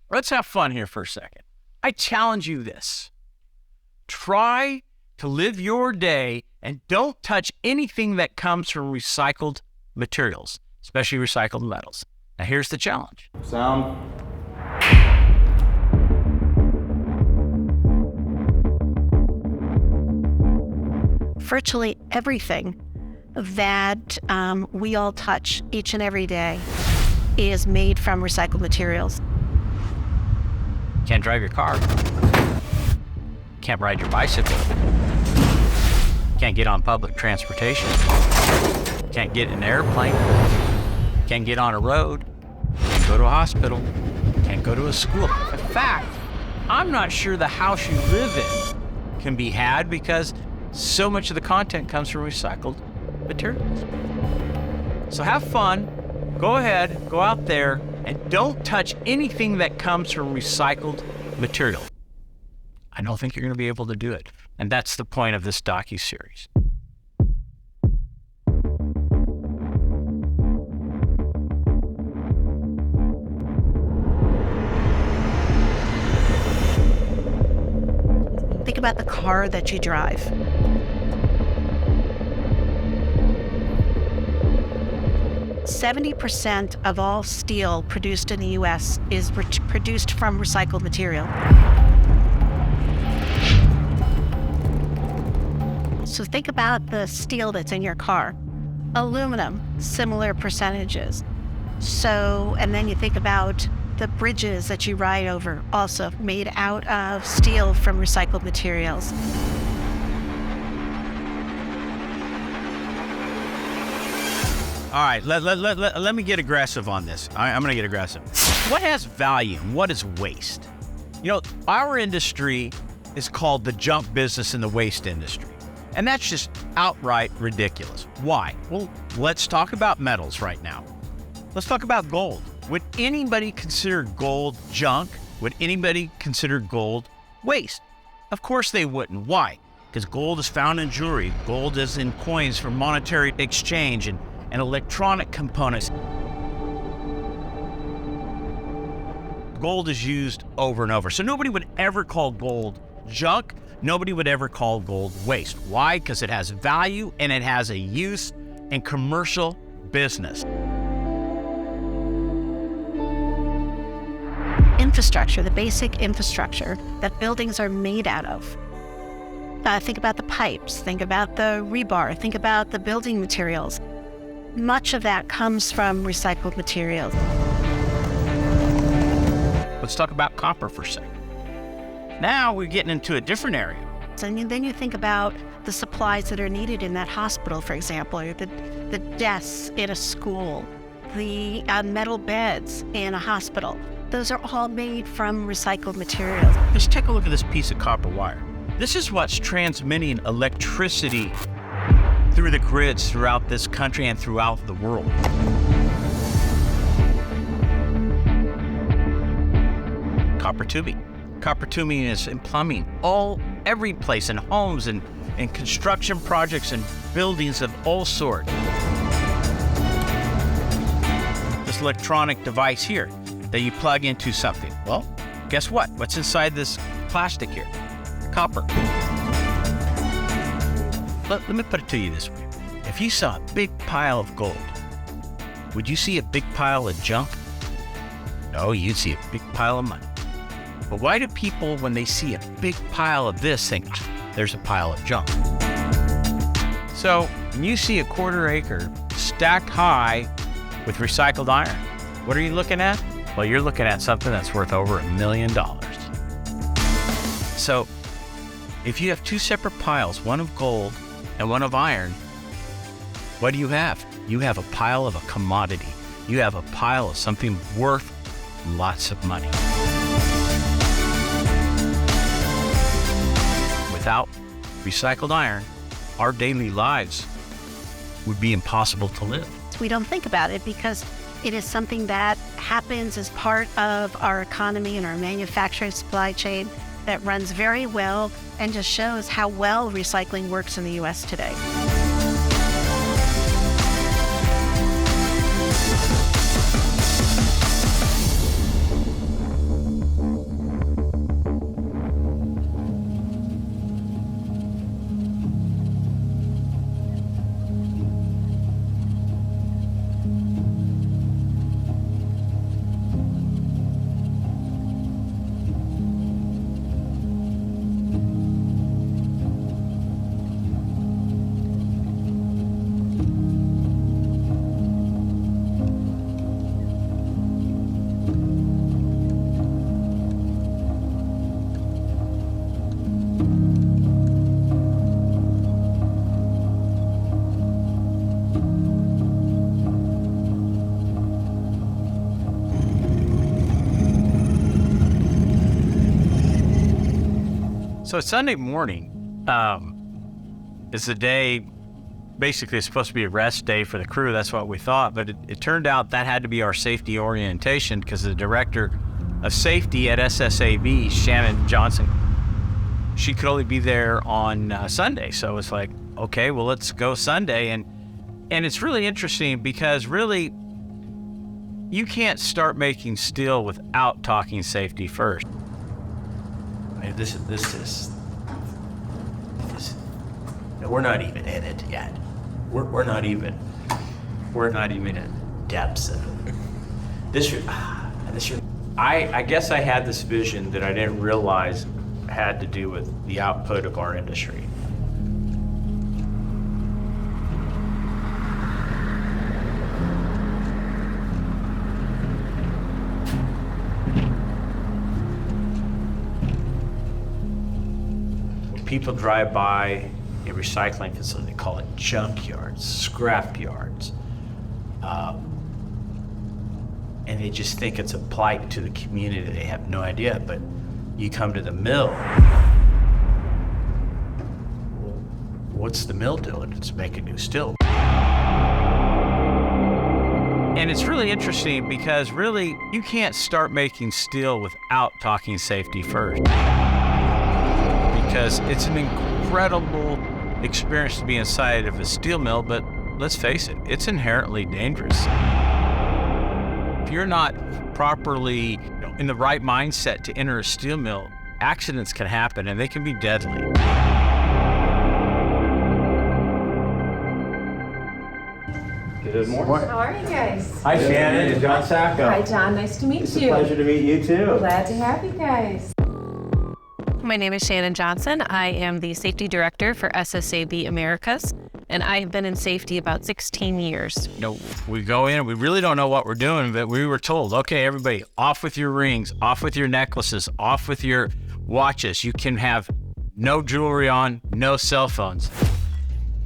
Let's have fun here for a second. I challenge you this. Try to live your day and don't touch anything that comes from recycled materials, especially recycled metals. Now here's the challenge. Sound. Virtually everything that we all touch each and every day is made from recycled materials. Can't drive your car. Can't ride your bicycle. Can't get on public transportation. Can't get in an airplane. Can't get on a road. Can't go to a hospital. Can't go to a school. In fact, I'm not sure the house you live in can be had because so much of the content comes from recycled materials. So have fun. Go ahead, go out there, and don't touch anything that comes from recycled material. I don't think you're going to be able to do it. And that's the point of this docuseries. Think about the car that you drive. %70 of all steel produced in the U.S. is produced from recycled material. So think about the steel that's in your car. Aluminum, similar percentages. So, and then you think about the bridges that you ride over, also made out of steel from recycled materials. All right, let me get aggressive on this. I'm going to get aggressive. What has value and what is waste? You know, our industry is called the junk business and the waste industry. And that's just outright ridiculous. Why? Well, let's talk about metals right now. Let's talk about gold. Would anybody consider gold junk? Would anybody consider gold waste? Of course they wouldn't. Why? Because gold is found in jewelry. Gold is in coins for monetary exchange and electronic components. Gold is used over and over. So nobody would ever call gold junk. Nobody would ever call gold waste. Why? Because it has value and it has a use in commercial business. Infrastructure, the basic infrastructure that buildings are made out of. Think about the pipes, think about the rebar, think about the building materials. Much of that comes from recycled materials. Let's talk about copper for a second. Now we're getting into a different area. And then you think about the supplies that are needed in that hospital, for example, or the desks in a school, the metal beds in a hospital. Those are all made from recycled materials. Just take a look at this piece of copper wire. This is what's transmitting electricity through the grids throughout this country and throughout the world. Copper tubing. Copper tubing is in plumbing, every place, in homes and construction projects and buildings of all sorts. This electronic device here that you plug into something. Well, guess what? What's inside this plastic here? Copper. Let me put it to you this way. If you saw a big pile of gold, would you see a big pile of junk? No, you'd see a big pile of money. But why do people, when they see a big pile of this, think, there's a pile of junk? So when you see a 1/4 acre stacked high with recycled iron, what are you looking at? Well, you're looking at something that's worth over $1 million. So if you have two separate piles, one of gold and one of iron, what do you have? You have a pile of a commodity. You have a pile of something worth lots of money. Without recycled iron, our daily lives would be impossible to live. We don't think about it because it is something that happens as part of our economy and our manufacturing supply chain that runs very well and just shows how well recycling works in the U.S. today. So Sunday morning is the day, basically it's supposed to be a rest day for the crew. That's what we thought, but it turned out that had to be our safety orientation because the director of safety at SSAB, Shannon Johnson, she could only be there on Sunday. So it's like, okay, well, let's go Sunday. And it's really interesting because really, you can't start making steel without talking safety first. I mean, this is we're not even in it yet. We're not even in depths of it. This year, I guess I had this vision that I didn't realize had to do with the output of our industry. When people drive by a recycling facility, they call it junk yards, scrap yards. And they just think it's a plight to the community. They have no idea, but you come to the mill. What's the mill doing? It's making new steel. And it's really interesting because really, you can't start making steel without talking safety first. Because it's an incredible experience to be inside of a steel mill, but let's face it, it's inherently dangerous. If you're not properly in the right mindset to enter a steel mill, accidents can happen and they can be deadly. Good morning. How are you guys? Hi, Shannon and John Sacco. Hi, John. Nice to meet It's you. a pleasure to meet you too. Glad to have you guys. My name is Shannon Johnson. I am the safety director for SSAB Americas, and I have been in safety about 16 years. We go in, we really don't know what we're doing, but we were told, okay, everybody, off with your rings, off with your necklaces, off with your watches. You can have no jewelry on, no cell phones.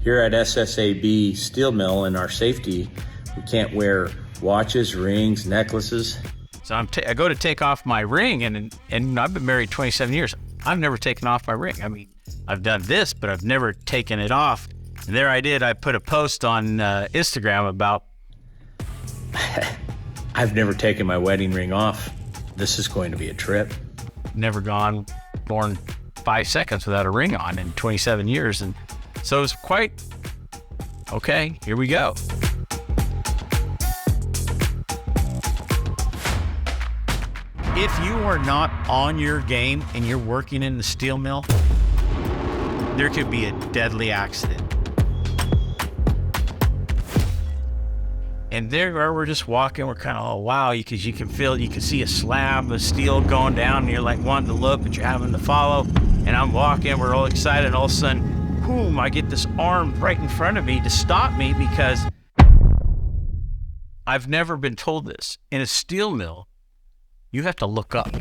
Here at SSAB Steel Mill in our safety, we can't wear watches, rings, necklaces. So I go to take off my ring, and I've been married 27 years. I've never taken off my ring. I mean, I've done this, but I've never taken it off. And there I did. I put a post on Instagram about, I've never taken my wedding ring off. This is going to be a trip. never gone more than 5 seconds without a ring on in 27 years. And so it was quite, okay, here we go. If you are not on your game and you're working in the steel mill, there could be a deadly accident. And there we're just walking, we're kind of, oh wow, because you can feel, you can see a slab of steel going down and you're like wanting to look, but you're having to follow. And I'm walking, we're all excited, and all of a sudden, boom, I get this arm right in front of me to stop me because I've never been told this. In a steel mill, you have to look up.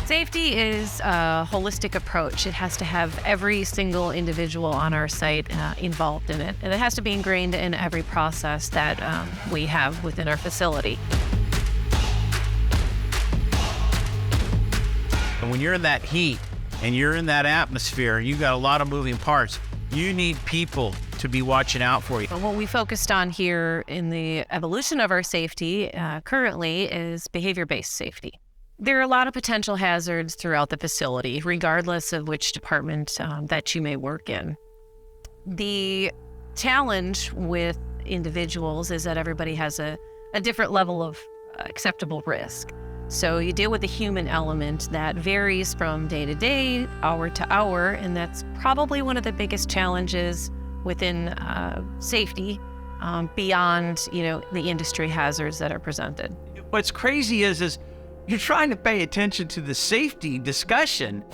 Safety is a holistic approach. It has to have every single individual on our site involved in it. And it has to be ingrained in every process that we have within our facility. And when you're in that heat and you're in that atmosphere and you've got a lot of moving parts, you need people to be watching out for you. What we focused on here in the evolution of our safety currently is behavior-based safety. There are a lot of potential hazards throughout the facility, regardless of which department that you may work in. The challenge with individuals is that everybody has a different level of acceptable risk. So you deal with the human element that varies from day to day, hour to hour, and that's probably one of the biggest challenges within safety beyond, the industry hazards that are presented. What's crazy is you're trying to pay attention to the safety discussion,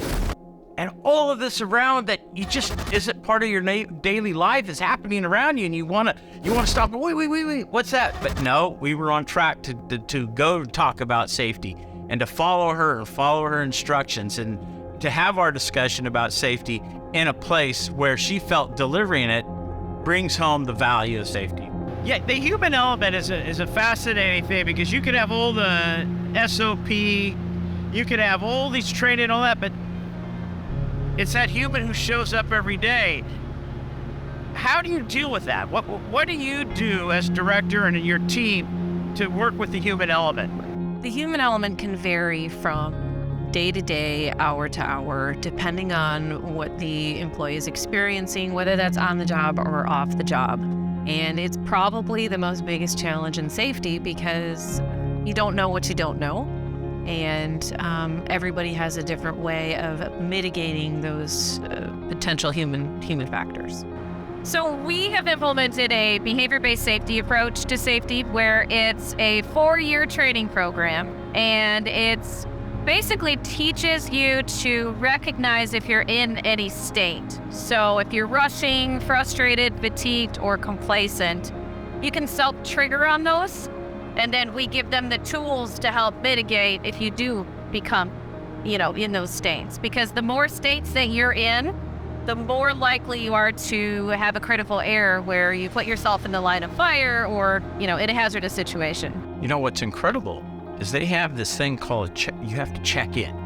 and all of this around that you just isn't part of your daily life is happening around you, and you want to stop. Wait, what's that? But no, we were on track to go talk about safety and to follow her instructions, and to have our discussion about safety in a place where she felt delivering it brings home the value of safety. Yeah, the human element is a fascinating thing, because you could have all the SOP, You can have all these training and all that, but it's that human who shows up every day. How do you deal with that? What do you do as director and in your team to work with the human element? The human element can vary from day to day, hour to hour, depending on what the employee is experiencing, whether that's on the job or off the job. And it's probably the most biggest challenge in safety because you don't know what you don't know. And everybody has a different way of mitigating those potential human factors. So we have implemented a behavior-based safety approach to safety where it's a 4-year training program, and it's basically teaches you to recognize if you're in any state. So if you're rushing, frustrated, fatigued, or complacent, you can self-trigger on those. And then we give them the tools to help mitigate if you do become, in those states. Because the more states that you're in, the more likely you are to have a critical error where you put yourself in the line of fire or, in a hazardous situation. What's incredible is they have this thing called you have to check in.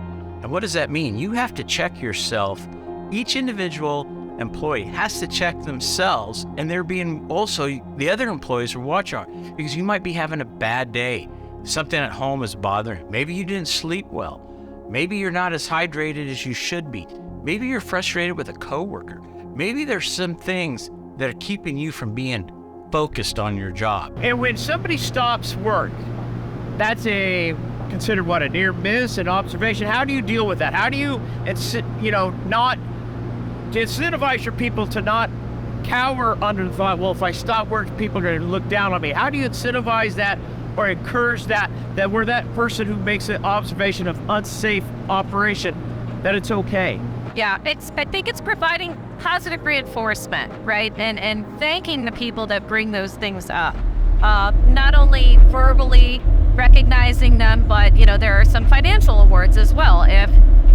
And what does that mean? You have to check yourself. Each individual employee has to check themselves, and they're being also, the other employees are watching, because you might be having a bad day. Something at home is bothering. Maybe you didn't sleep well. Maybe you're not as hydrated as you should be. Maybe you're frustrated with a coworker. Maybe there's some things that are keeping you from being focused on your job. And when somebody stops work, that's considered what, a near miss, an observation. How do you deal with that? How do you, not to incentivize your people to not cower under the thought, well, if I stop work, people are going to look down on me. How do you incentivize that or encourage that we're that person who makes an observation of unsafe operation, that it's okay? Yeah, I think it's providing positive reinforcement, right? And thanking the people that bring those things up. Not only verbally recognizing them, but, there are some financial awards as well. If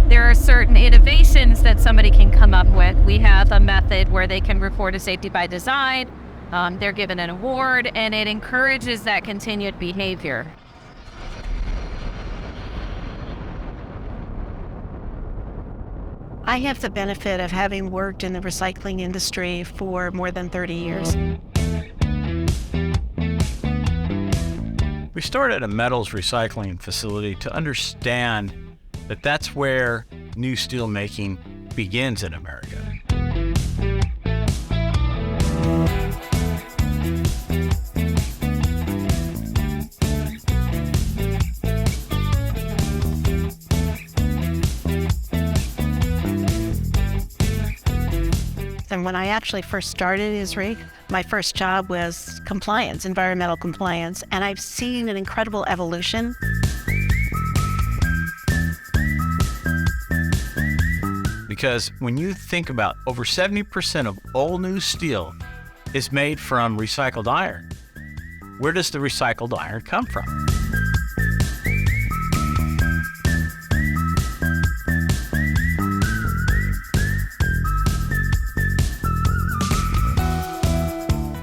there are certain innovations that somebody can come up with, we have a method where they can report a safety by design. They're given an award, and it encourages that continued behavior. I have the benefit of having worked in the recycling industry for more than 30 years. We started a metals recycling facility to understand that that's where new steel making begins in America. And when I actually first started ISRI, my first job was compliance, environmental compliance, and I've seen an incredible evolution. Because when you think about over 70% of all new steel is made from recycled iron, where does the recycled iron come from?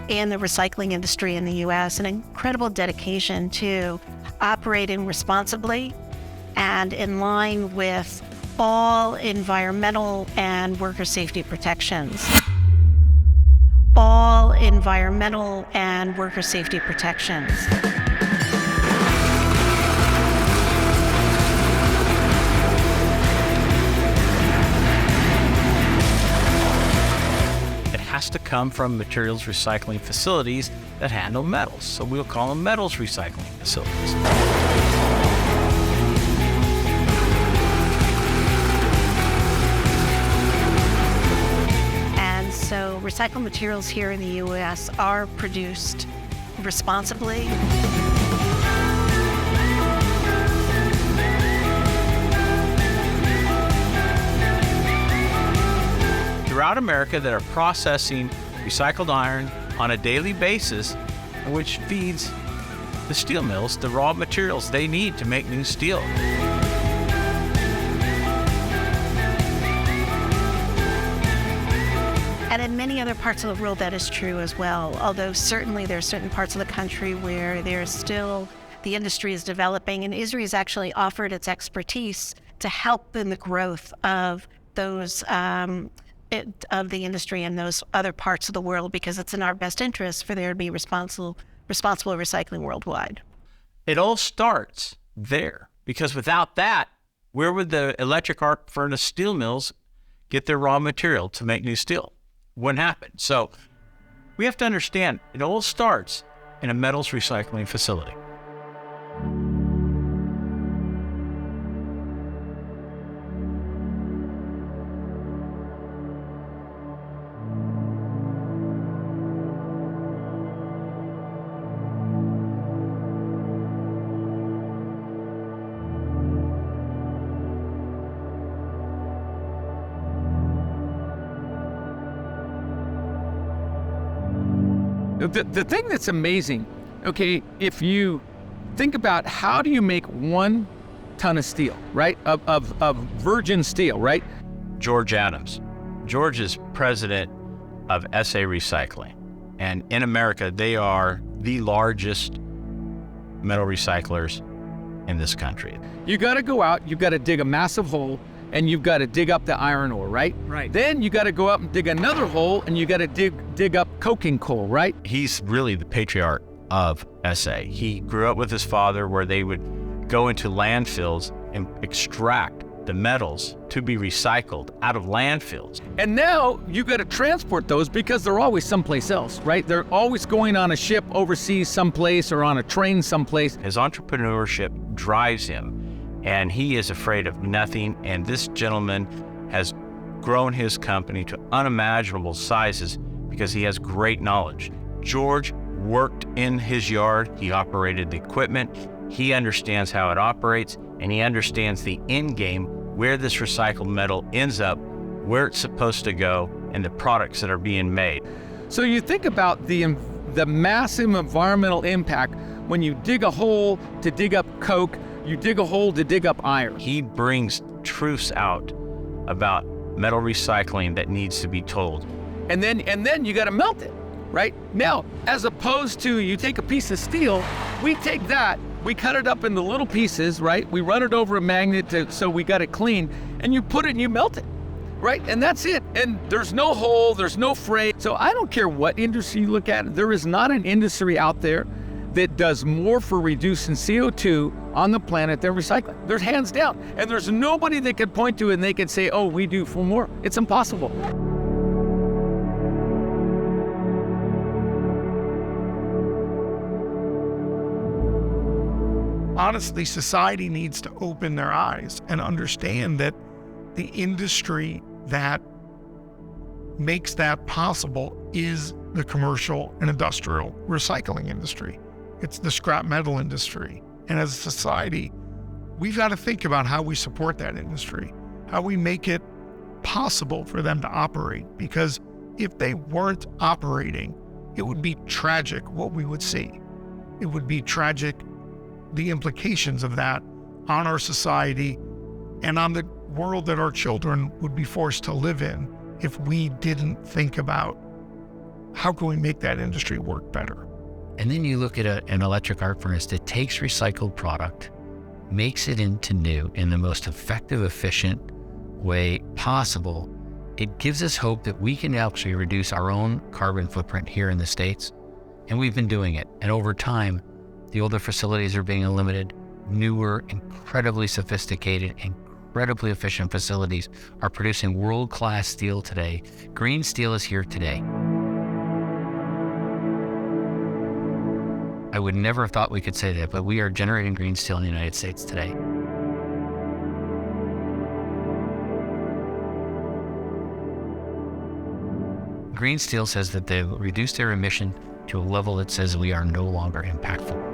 In the recycling industry in the U.S., an incredible dedication to operating responsibly and in line with all environmental and worker safety protections. All environmental and worker safety protections. Has to come from materials recycling facilities that handle metals. So we'll call them metals recycling facilities. And so recycled materials here in the U.S. are produced responsibly. Throughout America that are processing recycled iron on a daily basis, which feeds the steel mills the raw materials they need to make new steel. And in many other parts of the world that is true as well, although certainly there are certain parts of the country where there's still the industry is developing, and ISRI has actually offered its expertise to help in the growth of those of the industry in those other parts of the world, because it's in our best interest for there to be responsible recycling worldwide. It all starts there, because without that, where would the electric arc furnace steel mills get their raw material to make new steel? Wouldn't happen. So we have to understand it all starts in a metals recycling facility. The thing that's amazing, okay, if you think about how do you make 1 ton of steel, right, of virgin steel, right? George Adams. George is president of SA Recycling. And in America, they are the largest metal recyclers in this country. You got to go out, you've got to dig a massive hole, and you've got to dig up the iron ore, right? Right. Then you got to go up and dig another hole, and you got to dig up coking coal, right? He's really the patriarch of SA. He grew up with his father, where they would go into landfills and extract the metals to be recycled out of landfills. And now you got to transport those because they're always someplace else, right? They're always going on a ship overseas someplace or on a train someplace. His entrepreneurship drives him, and he is afraid of nothing. And this gentleman has grown his company to unimaginable sizes because he has great knowledge. George worked in his yard. He operated the equipment. He understands how it operates, and he understands the end game, where this recycled metal ends up, where it's supposed to go, and the products that are being made. So you think about the massive environmental impact when you dig a hole to dig up coke, you dig a hole to dig up iron. He brings truths out about metal recycling that needs to be told. And then you got to melt it, right? Now, as opposed to you take a piece of steel, we take that, we cut it up into little pieces, right? We run it over a magnet so we got it clean, and you put it and you melt it, right? And that's it. And there's no hole, there's no fray. So I don't care what industry you look at, there is not an industry out there that does more for reducing CO2 on the planet than recycling. There's hands down. And there's nobody they could point to and they could say, oh, we do for more. It's impossible. Honestly, society needs to open their eyes and understand that the industry that makes that possible is the commercial and industrial recycling industry. It's the scrap metal industry. And as a society, we've got to think about how we support that industry, how we make it possible for them to operate. Because if they weren't operating, it would be tragic what we would see. It would be tragic, the implications of that on our society and on the world that our children would be forced to live in if we didn't think about how can we make that industry work better. And then you look at an electric arc furnace that takes recycled product, makes it into new in the most effective, efficient way possible. It gives us hope that we can actually reduce our own carbon footprint here in the States. And we've been doing it. And over time, the older facilities are being eliminated. Newer, incredibly sophisticated, incredibly efficient facilities are producing world-class steel today. Green steel is here today. I would never have thought we could say that, but we are generating green steel in the United States today. Green steel says that they've reduced their emission to a level that says we are no longer impactful.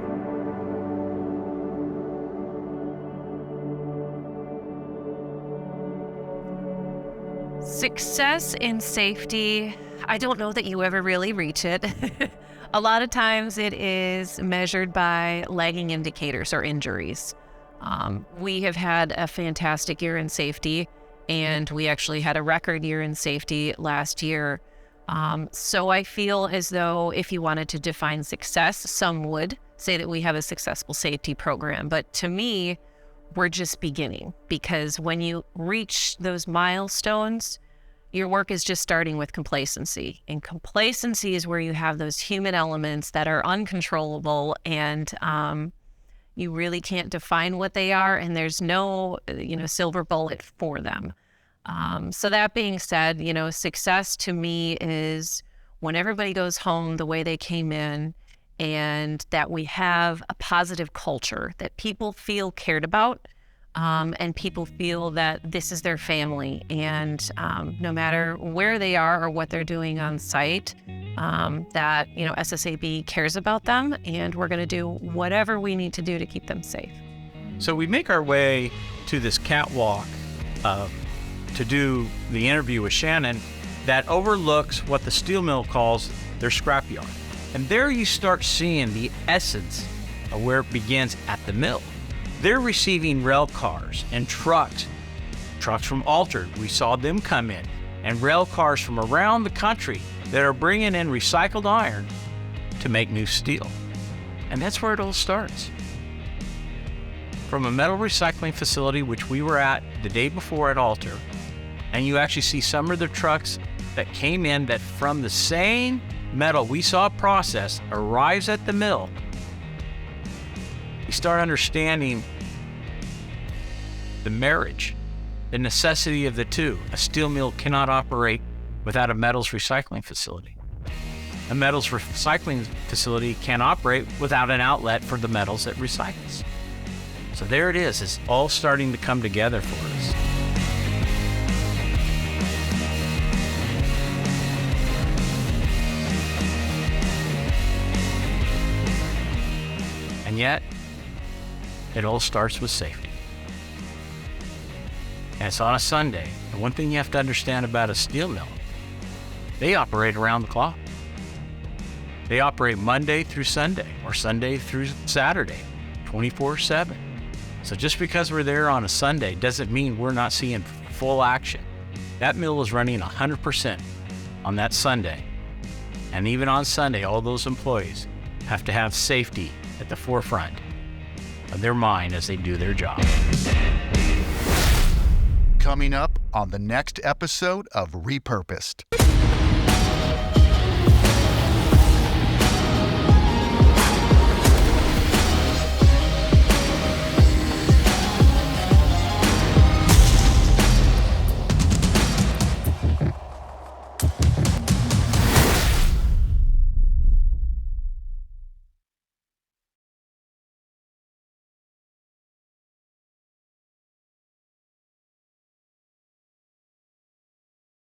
Success in safety, I don't know that you ever really reach it. A lot of times it is measured by lagging indicators or injuries. We have had a fantastic year in safety, and we actually had a record year in safety last year. So I feel as though if you wanted to define success, some would say that we have a successful safety program. But to me, we're just beginning, because when you reach those milestones, your work is just starting with complacency. And complacency is where you have those human elements that are uncontrollable, and you really can't define what they are, and there's no, silver bullet for them. So that being said, success to me is when everybody goes home the way they came in, and that we have a positive culture, that people feel cared about, and people feel that this is their family, and no matter where they are or what they're doing on site, that SSAB cares about them, and we're going to do whatever we need to do to keep them safe. So we make our way to this catwalk to do the interview with Shannon that overlooks what the steel mill calls their scrapyard. And there you start seeing the essence of where it begins at the mill. They're receiving rail cars and trucks from Altered, we saw them come in, and rail cars from around the country that are bringing in recycled iron to make new steel. And that's where it all starts. From a metal recycling facility, which we were at the day before at Alter, and you actually see some of the trucks that came in that from the same metal we saw processed arrives at the mill. You start understanding the marriage, the necessity of the two. A steel mill cannot operate without a metals recycling facility. A metals recycling facility can't operate without an outlet for the metals it recycles. So there it is. It's all starting to come together for us. And yet, it all starts with safety. And it's on a Sunday. And one thing you have to understand about a steel mill, they operate around the clock. They operate Monday through Sunday or Sunday through Saturday, 24/7. So just because we're there on a Sunday doesn't mean we're not seeing full action. That mill is running 100% on that Sunday. And even on Sunday, all those employees have to have safety at the forefront of their mind as they do their job. Coming up on the next episode of Repurposed.